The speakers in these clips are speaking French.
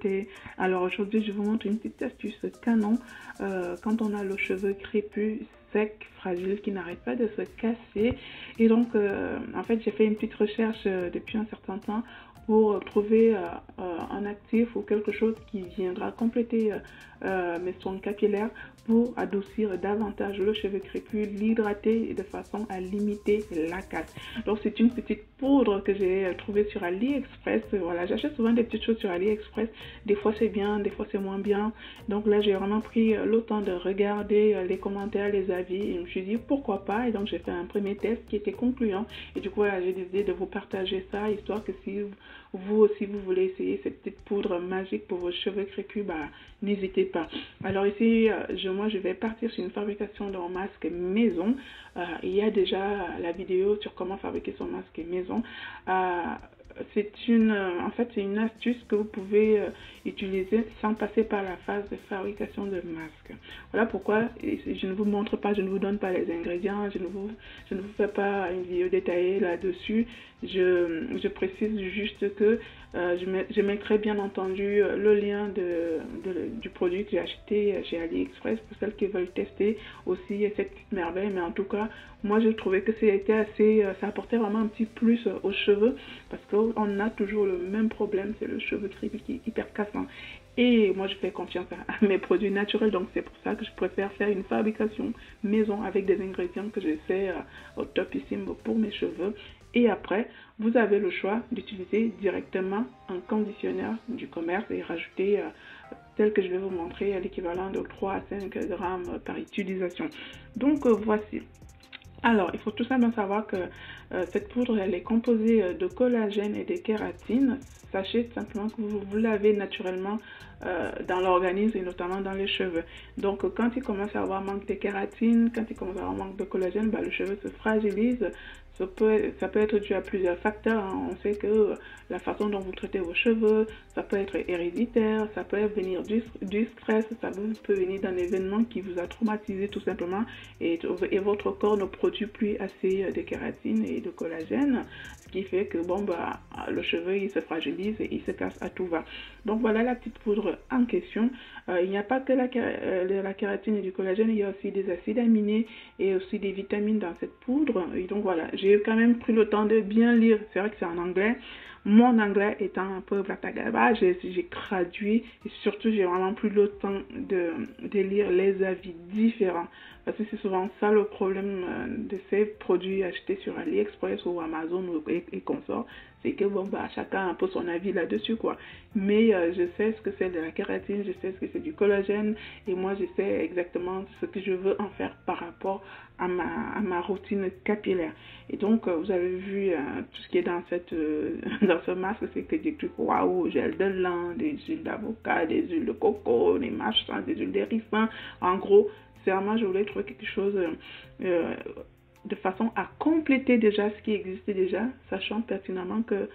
beauté. Alors aujourd'hui je vous montre une petite astuce canon quand on a le cheveu crépus, sec, fragile, qui n'arrête pas de se casser. Et donc en fait j'ai fait une petite recherche depuis un certain temps pour trouver un actif ou quelque chose qui viendra compléter mes soins capillaires pour adoucir davantage le cheveu crépus, l'hydrater de façon à limiter la casse. Donc c'est une petite poudre que j'ai trouvée sur AliExpress. Voilà, j'achète souvent des petites choses sur AliExpress. Des fois c'est bien, des fois c'est moins bien. Donc là j'ai vraiment pris le temps de regarder les commentaires, les avis et je me suis dit pourquoi pas. Et donc j'ai fait un premier test qui était concluant. Et du coup voilà, j'ai décidé de vous partager ça, histoire que si vous aussi vous voulez essayer cette petite poudre magique pour vos cheveux crépus, bah n'hésitez pas. Alors ici moi je vais partir sur une fabrication d'un masque maison. Il y a déjà la vidéo sur comment fabriquer son masque maison. C'est en fait c'est une astuce que vous pouvez utiliser sans passer par la phase de fabrication de masque. Voilà pourquoi je ne vous montre pas, je ne vous donne pas les ingrédients, je ne vous fais pas une vidéo détaillée là-dessus. Je précise juste que je mettrai bien entendu le lien du produit que j'ai acheté chez AliExpress pour celles qui veulent tester aussi cette petite merveille. Mais en tout cas, moi j'ai trouvé que c'était assez, ça apportait vraiment un petit plus aux cheveux parce qu'on a toujours le même problème, c'est le cheveu crépus qui est hyper cassant. Et moi je fais confiance à mes produits naturels, donc c'est pour ça que je préfère faire une fabrication maison avec des ingrédients que je sais au topissime pour mes cheveux. Et après, vous avez le choix d'utiliser directement un conditionneur du commerce et rajouter, tel que je vais vous montrer, l'équivalent de 3 à 5 grammes par utilisation. Donc voici. Alors, il faut tout simplement savoir que cette poudre, elle est composée de collagène et de kératine. Sachez simplement que vous l'avez naturellement dans l'organisme et notamment dans les cheveux. Donc, quand il commence à avoir manque de kératine, quand il commence à avoir manque de collagène, bah, le cheveu se fragilise. Ça peut être dû à plusieurs facteurs. On sait que la façon dont vous traitez vos cheveux, ça peut être héréditaire, ça peut venir du stress, ça peut venir d'un événement qui vous a traumatisé tout simplement et votre corps ne produit plus assez de kératine et de collagène, ce qui fait que bon bah le cheveu il se fragilise et il se casse à tout va. Donc voilà la petite poudre en question. Il n'y a pas que la kératine et du collagène, il y a aussi des acides aminés et aussi des vitamines dans cette poudre. Et donc voilà, j'ai quand même pris le temps de bien lire. C'est vrai que c'est en anglais. Mon anglais étant un peu blatagaba, j'ai traduit et surtout j'ai vraiment pris le temps de lire les avis différents. Parce que c'est souvent ça le problème de ces produits achetés sur AliExpress ou Amazon et consorts. C'est que bon bah chacun a un peu son avis là-dessus quoi. Mais je sais ce que c'est de la kératine, je sais ce que c'est du collagène et moi je sais exactement ce que je veux en faire par rapport à ma routine capillaire. Et donc vous avez vu tout ce qui est dans dans ce masque, c'est que des trucs waouh, gel de lin, des huiles d'avocat, des huiles de coco, des machins, des huiles d'éricin. En gros, c'est vraiment je voulais trouver quelque chose de façon à compléter déjà ce qui existait déjà, sachant pertinemment que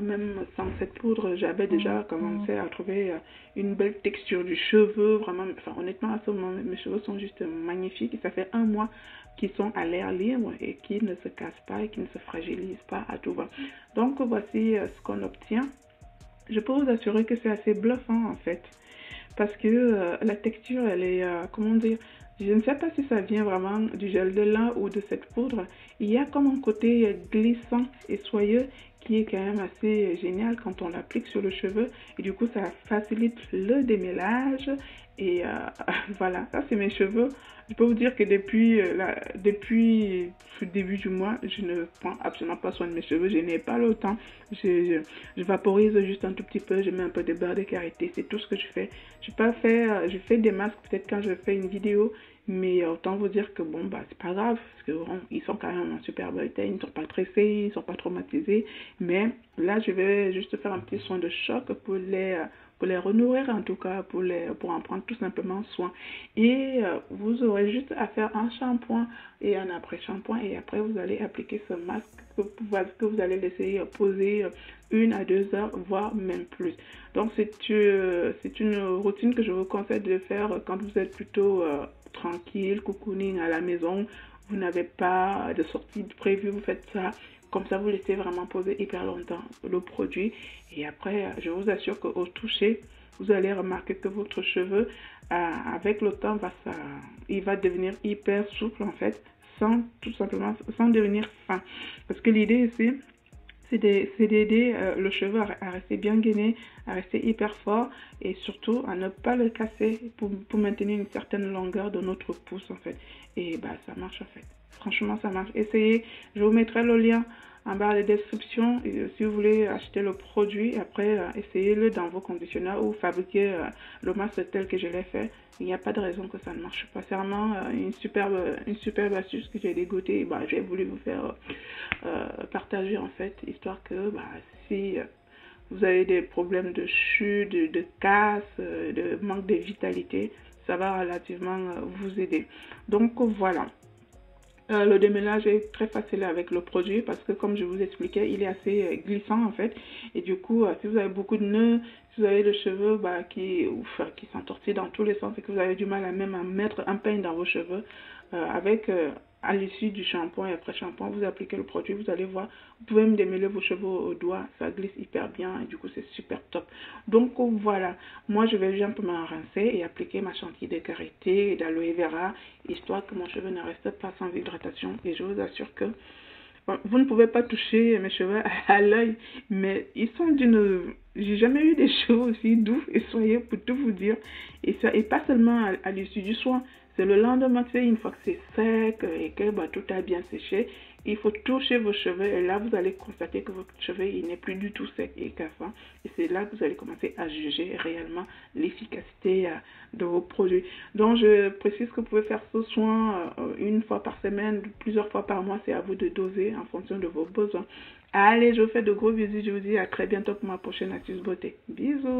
même sans cette poudre, j'avais déjà commencé à trouver une belle texture du cheveu, vraiment, enfin honnêtement à ce moment, mes cheveux sont juste magnifiques et ça fait un mois qu'ils sont à l'air libre et qui ne se cassent pas et qui ne se fragilisent pas à tout va. Donc voici ce qu'on obtient. Je peux vous assurer que c'est assez bluffant en fait, parce que la texture, elle est, comment dire, je ne sais pas si ça vient vraiment du gel de lin ou de cette poudre. Il y a comme un côté glissant et soyeux qui est quand même assez génial quand on l'applique sur le cheveu. Et du coup, ça facilite le démêlage. Et voilà, ça c'est mes cheveux. Je peux vous dire que depuis le début du mois, je ne prends absolument pas soin de mes cheveux. Je n'ai pas le temps. Je vaporise juste un tout petit peu. Je mets un peu de beurre de karité. C'est tout ce que je fais. Je fais des masques peut-être quand je fais une vidéo. Mais autant vous dire que bon, bah c'est pas grave. Parce que bon, ils sont quand même en super bonne état. Ils ne sont pas tressés. Ils ne sont pas traumatisés. Mais là, je vais juste faire un petit soin de choc pour les renourrir en tout cas, pour en prendre tout simplement soin. Et vous aurez juste à faire un shampoing et un après-shampoing et après vous allez appliquer ce masque que vous allez laisser poser 1 à 2 heures, voire même plus. Donc c'est une routine que je vous conseille de faire quand vous êtes plutôt tranquille, cocooning à la maison, vous n'avez pas de sortie prévue, vous faites ça. Comme ça, vous laissez vraiment poser hyper longtemps le produit. Et après, je vous assure qu'au toucher, vous allez remarquer que votre cheveu, avec le temps, il va devenir hyper souple en fait, sans tout simplement, sans devenir fin. Parce que l'idée ici, c'est d'aider le cheveu à rester bien gainé, à rester hyper fort et surtout à ne pas le casser pour maintenir une certaine longueur de notre pouce en fait. Et bah ça marche en fait. Franchement ça marche. Essayez, je vous mettrai le lien en bas de description si vous voulez acheter le produit. Après essayez-le dans vos conditionneurs ou fabriquez le masque tel que je l'ai fait. Il n'y a pas de raison que ça ne marche pas. C'est vraiment une superbe astuce que j'ai dégotée. Bah, j'ai voulu vous faire partager en fait, histoire que bah, si vous avez des problèmes de chute, de casse, de manque de vitalité, ça va relativement vous aider. Donc voilà. Le démêlage est très facile avec le produit parce que comme je vous expliquais, il est assez glissant en fait. Et du coup, si vous avez beaucoup de nœuds, si vous avez des cheveux qui s'entortillent dans tous les sens et que vous avez du mal à même à mettre un peigne dans vos cheveux, à l'issue du shampoing et après shampoing, vous appliquez le produit, vous allez voir, vous pouvez me démêler vos cheveux au doigt, ça glisse hyper bien et du coup c'est super top. Donc voilà, moi je vais simplement rincer et appliquer ma chantilly de karité et d'aloe vera, histoire que mon cheveu ne reste pas sans hydratation. Et je vous assure que vous ne pouvez pas toucher mes cheveux à l'œil, mais ils sont d'une... J'ai jamais eu des cheveux aussi doux et soyeux pour tout vous dire. Et pas seulement à l'issue du soin, c'est le lendemain, tu sais, une fois que c'est sec et que bah, tout a bien séché, il faut toucher vos cheveux et là vous allez constater que votre cheveu il n'est plus du tout sec et cassant. Et c'est là que vous allez commencer à juger réellement l'efficacité de vos produits. Donc je précise que vous pouvez faire ce soin une fois par semaine, plusieurs fois par mois, c'est à vous de doser en fonction de vos besoins. Allez, je vous fais de gros bisous, je vous dis à très bientôt pour ma prochaine astuce beauté. Bisous!